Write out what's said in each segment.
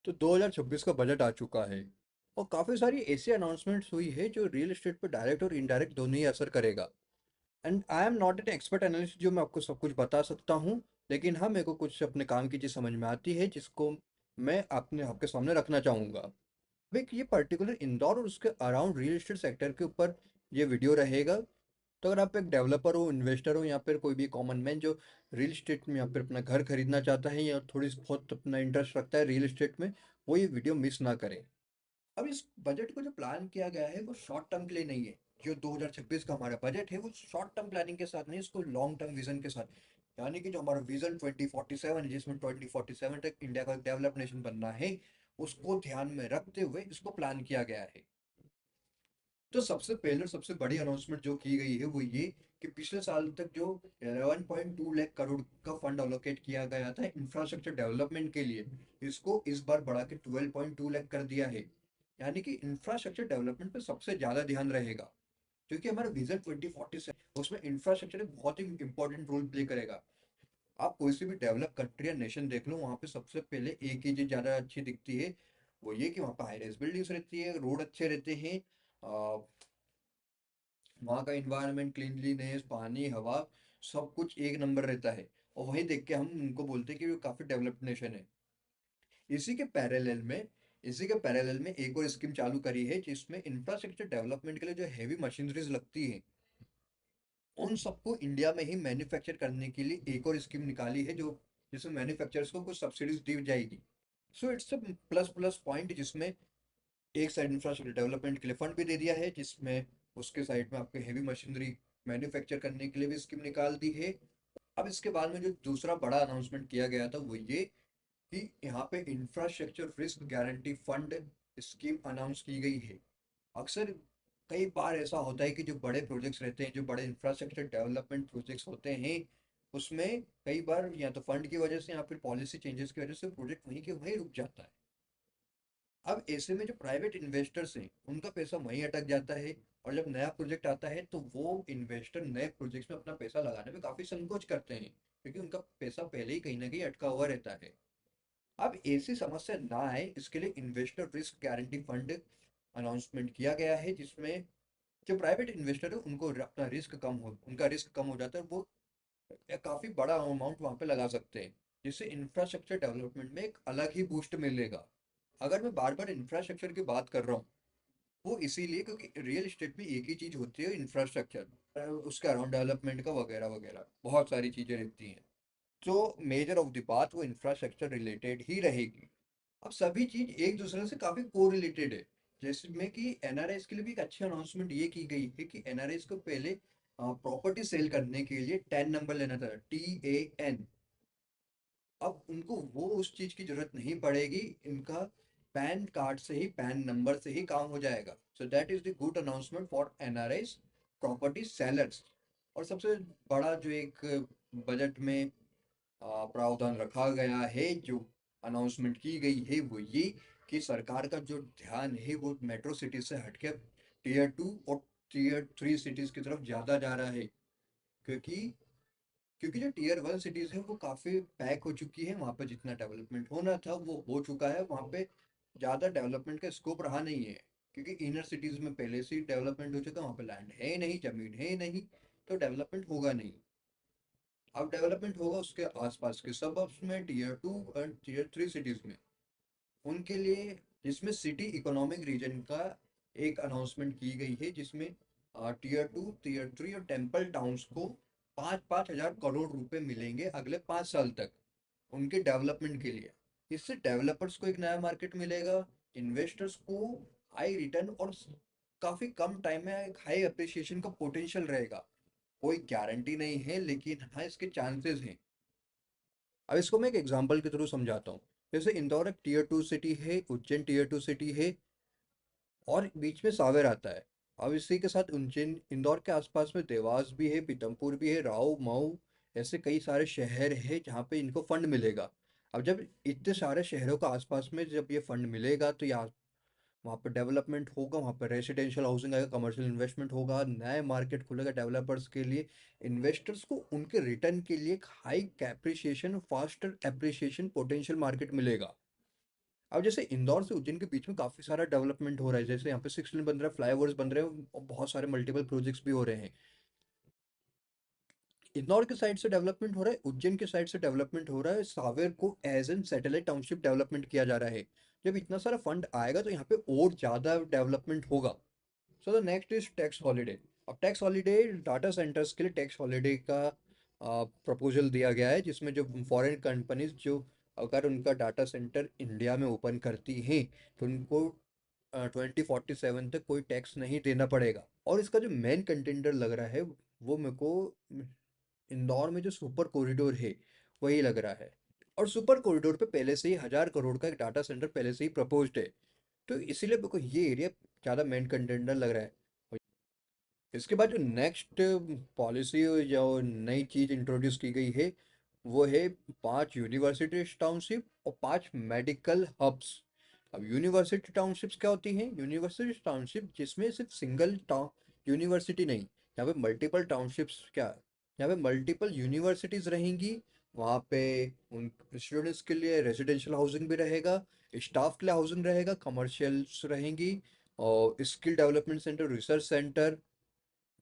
तो 2026 का बजट आ चुका है और काफ़ी सारी ऐसी अनाउंसमेंट्स हुई है जो रियल एस्टेट पर डायरेक्ट और इनडायरेक्ट दोनों ही असर करेगा। And I am not an expert analyst जो मैं आपको सब कुछ बता सकता हूँ, लेकिन हाँ मेरे को कुछ अपने काम की चीज़ समझ में आती है जिसको मैं अपने आपके सामने रखना चाहूँगा। भाई ये पर्टिकुलर इंदौर और उसके अराउंड रियल एस्टेट सेक्टर के ऊपर ये वीडियो रहेगा। तो अगर आप एक डेवलपर हो, इन्वेस्टर हो या फिर कोई भी कॉमन मैन जो रियल एस्टेट में या फिर अपना घर खरीदना चाहता है या थोड़ी बहुत अपना इंटरेस्ट रखता है रियल एस्टेट में, वो ये वीडियो मिस ना करें। अब इस बजट को जो प्लान किया गया है वो शॉर्ट टर्म के लिए नहीं है। जो 2026 का हमारा बजट है वो शॉर्ट टर्म प्लानिंग के साथ नहीं, इसको लॉन्ग टर्म विजन के साथ, यानी कि जो हमारा विजन 2047 है जिसमें 2047 तक इंडिया का डेवलप नेशन बनना है, उसको ध्यान में रखते हुए इसको प्लान किया गया है। तो सबसे पहले और सबसे बड़ी अनाउंसमेंट जो की गई है वो ये कि पिछले साल तक जो 11.2 लाख करोड़ का फंड अलोकेट किया गया था इंफ्रास्ट्रक्चर डेवलपमेंट के लिए, इसको इस बार बढ़ा के 12.2 लाख कर दिया है। यानी कि इंफ्रास्ट्रक्चर डेवलपमेंट पे सबसे ज्यादा ध्यान रहेगा, क्योंकि हमारा विजन 2047 उसमें इंफ्रास्ट्रक्चर एक बहुत ही इंपॉर्टेंट रोल प्ले करेगा। आप कोई सी भी डेवलप कंट्री या नेशन देख लो, वहाँ पे सबसे पहले एक ही चीज ज्यादा अच्छी दिखती है, वो ये कि वहाँ पे हाई राइज बिल्डिंग्स रहती है, रोड अच्छे रहते हैं, वहाँ का इन्वायरमेंट, क्लीनलीनेस, पानी, हवा, सब कुछ एक नंबर रहता है। और वही देख के हम उनको बोलते हैं कि वो काफी डेवलप्ड नेशन है। इसी के पैरेलल में इसी के पैरेलल में एक और स्कीम चालू करी है जिसमें इंफ्रास्ट्रक्चर डेवलपमेंट के लिए जो हैवी मशीनरीज लगती है उन सबको इंडिया में ही मैन्युफैक्चर करने के लिए एक और स्कीम निकाली है, जो जिसमें मैन्युफैक्चरर्स को कुछ सब्सिडीज दी जाएगी। So it's a plus plus point, जिसमें एक साइड इंफ्रास्ट्रक्चर डेवलपमेंट के लिए फंड भी दे दिया है, जिसमें उसके साइड में आपके हैवी मशीनरी मैन्युफैक्चर करने के लिए भी स्कीम निकाल दी है। अब इसके बाद में जो दूसरा बड़ा अनाउंसमेंट किया गया था वो ये कि यहाँ पे infrastructure risk guarantee fund scheme announce की गई है। अक्सर कई बार ऐसा होता है कि जो बड़े प्रोजेक्ट्स रहते हैं, जो बड़े इंफ्रास्ट्रक्चर डेवलपमेंट प्रोजेक्ट्स होते हैं, उसमें कई बार या तो फंड की वजह से या फिर पॉलिसी चेंजेस की वजह से प्रोजेक्ट वहीं के वहीं रुक जाता है। अब ऐसे में जो प्राइवेट इन्वेस्टर्स हैं उनका पैसा वहीं अटक जाता है, और जब नया प्रोजेक्ट आता है तो वो इन्वेस्टर नए प्रोजेक्ट्स में अपना पैसा लगाने में काफी संकोच करते हैं, क्योंकि उनका पैसा पहले ही कहीं ना कहीं अटका हुआ रहता है। अब ऐसी समस्या ना आए इसके लिए investor risk guarantee fund announcement किया गया है, जिसमें जो प्राइवेट इन्वेस्टर है उनको अपना रिस्क कम हो उनका रिस्क कम हो जाता है, वो काफी बड़ा अमाउंट वहां पे लगा सकते हैं, जिससे इंफ्रास्ट्रक्चर डेवलपमेंट में एक अलग ही बूस्ट मिलेगा। अगर मैं बार बार इंफ्रास्ट्रक्चर की बात कर रहा हूँ, वो इसीलिए क्योंकि रियल एस्टेट में एक ही चीज होती है, इंफ्रास्ट्रक्चर, उसका अराउंड डेवलपमेंट का वगैरह वगैरह बहुत सारी चीजें रहती हैं। तो मेजर ऑफ द बात वो इंफ्रास्ट्रक्चर रिलेटेड ही रहेगी। अब सभी चीज एक दूसरे से काफी को रिलेटेड है। जैसे में कि एनआरआईज के लिए भी एक अच्छी अनाउंसमेंट ये की गई है कि एनआरआईज को पहले प्रॉपर्टी सेल करने के लिए टैन नंबर लेना था, TAN। अब उनको वो उस चीज की जरूरत नहीं पड़ेगी, इनका पैन कार्ड से ही, पैन नंबर से ही काम हो जाएगा। So that is the good announcement for NRIs property sellers. और सबसे बड़ा जो एक बजट में प्रावधान रखा गया है, जो अनाउंसमेंट की गई है वो ये कि सरकार का जो ध्यान है वो मेट्रो सिटीज से हटके टीयर 2 और टीयर 3 सिटीज की तरफ ज्यादा जा रहा है। क्योंकि क्योंकि जो टीयर 1 सिटीज है वो काफी पैक हो चुकी है, वहां पर जितना डेवलपमेंट होना था वो हो चुका है, वहां पे ज्यादा डेवलपमेंट का स्कोप रहा नहीं है। क्योंकि इनर सिटीज में पहले से ही डेवलपमेंट हो चुका है, वहां पे लैंड है ही नहीं, जमीन है ही नहीं, तो डेवलपमेंट होगा नहीं। अब डेवलपमेंट होगा उसके आसपास के सबअर्ब्स में, टीयर 2 और टीयर 3 सिटीज में, उनके लिए, जिसमें सिटी इकोनॉमिक रीजन का एक अनाउंसमेंट की गई है, जिसमें टीयर 2, टीयर 3 और टेम्पल टाउन्स को 5-5 हजार करोड़ रुपए मिलेंगे अगले 5 साल तक उनके डेवलपमेंट के लिए। इससे डेवलपर्स को एक नया मार्केट मिलेगा, इन्वेस्टर्स को हाई रिटर्न और काफी कम टाइम में एक हाई अप्रिसिएशन का पोटेंशियल रहेगा। कोई गारंटी नहीं है, लेकिन हाँ इसके चांसेस हैं। अब इसको मैं एक एग्जांपल के थ्रू समझाता हूँ। जैसे इंदौर एक टीयर 2 सिटी है, उज्जैन टीयर 2 सिटी है, और बीच में सावेर आता है। अब इसी के साथ उज्जैन इंदौर के आसपास में देवास भी है, पीतमपुर भी है, राव, मऊ, ऐसे कई सारे शहर हैं जहाँ पे इनको फंड मिलेगा। अब जब इतने सारे शहरों का आसपास में जब ये फंड मिलेगा तो यहाँ वहाँ पर डेवलपमेंट होगा, वहाँ पर रेसिडेंशियल हाउसिंग आएगा, कमर्शियल इन्वेस्टमेंट होगा, नए मार्केट खुलेगा डेवलपर्स के लिए। इन्वेस्टर्स को उनके रिटर्न के लिए एक high appreciation, faster appreciation potential market मिलेगा। अब जैसे इंदौर से उज्जैन के बीच में काफ़ी सारा डेवलपमेंट हो रहा है, जैसे यहाँ पे 6 लेन बन रहा है, फ्लाईओवर्स बन रहे हैं और बहुत सारे मल्टीपल प्रोजेक्ट्स भी हो रहे हैं। इंदौर के साइड से डेवलपमेंट हो रहा है, उज्जैन के साइड से डेवलपमेंट हो रहा है, सावेर को as an satellite township development किया जा रहा है। जब इतना सारा फंड आएगा तो यहाँ पे और ज़्यादा डेवलपमेंट होगा। So the next is tax holiday. अब टैक्स हॉलीडे, डाटा सेंटर्स के लिए टैक्स हॉलीडे का प्रपोजल दिया गया है, जिसमें जो फॉरेन कंपनीज जो अगर उनका डाटा सेंटर इंडिया में ओपन करती हैं तो उनको 2047 तक कोई टैक्स नहीं देना पड़ेगा। और इसका जो मेन कंटेंडर लग रहा है वो मेरे को इंदौर में जो सुपर कॉरिडोर है वही लग रहा है। और सुपर कॉरिडोर पे पहले से ही 1,000 करोड़ का एक डाटा सेंटर पहले से ही प्रपोज्ड है, तो इसीलिए मेरे को ये एरिया ज़्यादा मेन कंटेंडर लग रहा है। और इसके बाद जो नेक्स्ट पॉलिसी जो नई चीज़ इंट्रोड्यूस की गई है वो है 5 यूनिवर्सिटी टाउनशिप और 5 मेडिकल हब्स। अब यूनिवर्सिटी टाउनशिप्स क्या होती हैं? यूनिवर्सिटी टाउनशिप जिसमें सिर्फ सिंगल टाउन यूनिवर्सिटी नहीं, यहाँ पे मल्टीपल टाउनशिप्स, क्या यहाँ पे मल्टीपल यूनिवर्सिटीज़ रहेंगी। वहाँ पे उन स्टूडेंट्स के लिए रेजिडेंशियल हाउसिंग भी रहेगा, स्टाफ के लिए हाउसिंग रहेगा, कमर्शियल्स रहेंगी, और skill development centre, research centre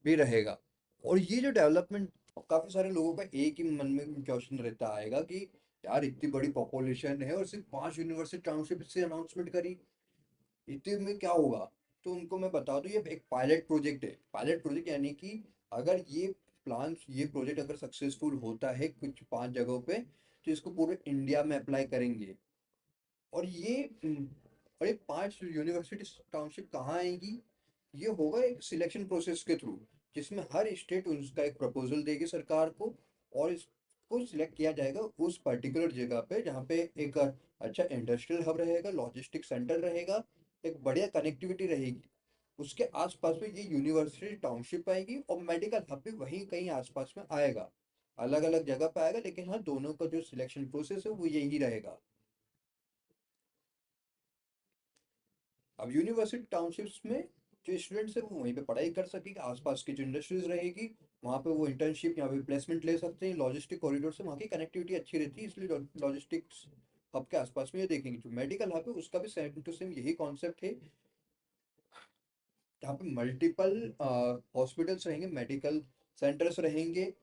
भी रहेगा। और ये जो डेवलपमेंट, काफ़ी सारे लोगों का एक ही मन में क्वेश्चन रहता आएगा कि यार इतनी बड़ी पॉपुलेशन है और सिर्फ 5 यूनिवर्सिटी टाउनशिप से अनाउंसमेंट करी, इतने में क्या होगा? तो उनको मैं बता दूं, ये एक पायलट प्रोजेक्ट है। पायलट प्रोजेक्ट यानी कि अगर ये प्रोजेक्ट अगर सक्सेसफुल होता है कुछ 5 जगहों पे, तो इसको पूरे इंडिया में अप्लाई करेंगे। और ये और ये 5 यूनिवर्सिटी टाउनशिप कहाँ आएंगी? ये होगा एक सिलेक्शन प्रोसेस के थ्रू, जिसमें हर स्टेट उसका एक प्रपोजल देगी सरकार को, और इसको सिलेक्ट किया जाएगा उस पर्टिकुलर जगह पे जहाँ पे एक अच्छा इंडस्ट्रियल हब रहेगा, लॉजिस्टिक सेंटर रहेगा, एक बढ़िया कनेक्टिविटी रहेगी। उसके आसपास में ये यूनिवर्सिटी टाउनशिप आएगी और मेडिकल हब भी वहीं कहीं आसपास में आएगा। अलग अलग जगह पे आएगा, लेकिन हाँ दोनों का जो सिलेक्शन प्रोसेस है वो यही रहेगा। अब यूनिवर्सिटी टाउनशिप्स में जो स्टूडेंट्स है वो वहीं पे पढ़ाई कर सकेंगे, आसपास की जो इंडस्ट्रीज रहेगी वहाँ पे वो इंटर्नशिप या फिर प्लेसमेंट ले सकते हैं। लॉजिस्टिक कॉरिडोर से वहाँ की कनेक्टिविटी अच्छी रहती है, इसलिए लॉजिस्टिक्स हब के आसपास में ये देखेंगे। जो मेडिकल हब है उसका भी सेम टू सेम यही कॉन्सेप्ट है, यहाँ पे मल्टीपल हॉस्पिटल्स रहेंगे, मेडिकल सेंटर्स रहेंगे,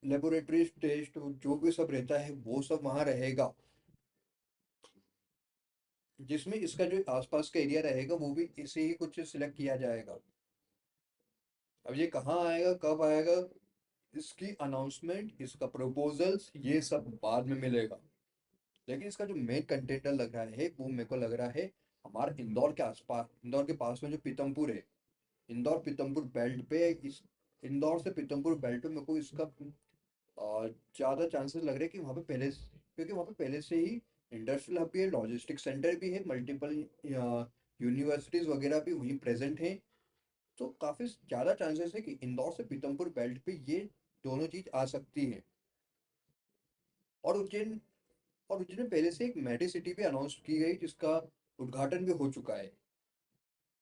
लेबोरेटरीज, टेस्ट जो भी सब रहता है वो सब वहाँ रहेगा, जिसमें इसका जो आसपास का एरिया रहेगा वो भी इसे ही कुछ सिलेक्ट किया जाएगा। अब ये कहाँ आएगा, कब आएगा, इसकी अनाउंसमेंट, इसका प्रपोजल्स ये सब बाद में मिलेगा। लेकिन इसका जो मेन कंटेंटर लग रहा है वो मेरे को लग रहा है हमारे इंदौर के आसपास, इंदौर के पास में जो पीतमपुर है, इंदौर पीतमपुर बेल्ट पे, इस इंदौर से पीतमपुर बेल्ट पे मेरे को इसका ज़्यादा चांसेस लग रहे हैं कि वहाँ पे पहले क्योंकि वहाँ पे पहले से ही इंडस्ट्रियल हब भी है, लॉजिस्टिक सेंटर भी है, मल्टीपल यूनिवर्सिटीज़ वगैरह भी वहीं प्रेजेंट हैं। तो काफ़ी ज़्यादा चांसेस है कि इंदौर से पीतमपुर बेल्ट पे ये दोनों चीज़ आ सकती है। और उज्जैन और उज्जैन में पहले से एक मेडी सिटी भी अनाउंस की गई, जिसका उद्घाटन भी हो चुका है।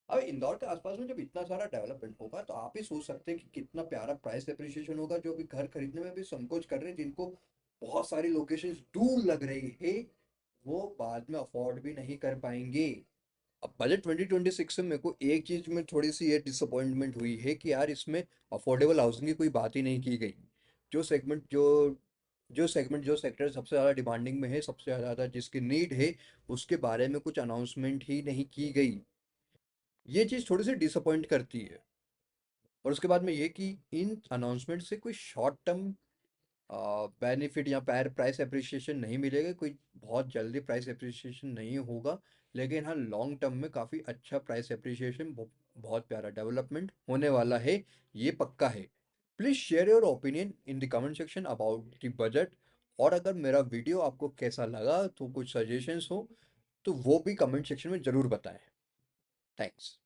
अब इंदौर के आसपास में जब इतना सारा डेवलपमेंट होगा तो आप ही सोच सकते हैं कि कितना प्यारा प्राइस एप्रिसिएशन होगा। जो भी घर खरीदने में भी संकोच कर रहे हैं, जिनको बहुत सारी लोकेशंस दूर लग रही है, वो बाद में अफोर्ड भी नहीं कर पाएंगे। अब बजट 2026 से मेरे को एक चीज में थोड़ी सी ये डिसअपॉइंटमेंट हुई है कि यार इसमें अफोर्डेबल हाउसिंग की कोई बात ही नहीं की गई। जो सेगमेंट जो जो सेक्टर सबसे ज़्यादा डिमांडिंग में है, सबसे ज़्यादा जिसकी नीड है, उसके बारे में कुछ अनाउंसमेंट ही नहीं की गई। ये चीज़ थोड़ी सी डिसअपॉइंट करती है। और उसके बाद में ये कि इन अनाउंसमेंट से कोई शॉर्ट टर्म बेनिफिट या प्राइस एप्रिसिएशन नहीं मिलेगा, कोई बहुत जल्दी प्राइस एप्रिसिएशन नहीं होगा। लेकिन हाँ लॉन्ग टर्म में काफ़ी अच्छा प्राइस एप्रिसिएशन, बहुत प्यारा डेवलपमेंट होने वाला है, ये पक्का है। Please share your opinion in the comment section about the budget. और अगर मेरा वीडियो आपको कैसा लगा, तो कुछ सजेशंस हो तो वो भी कमेंट सेक्शन में ज़रूर बताएं। थैंक्स।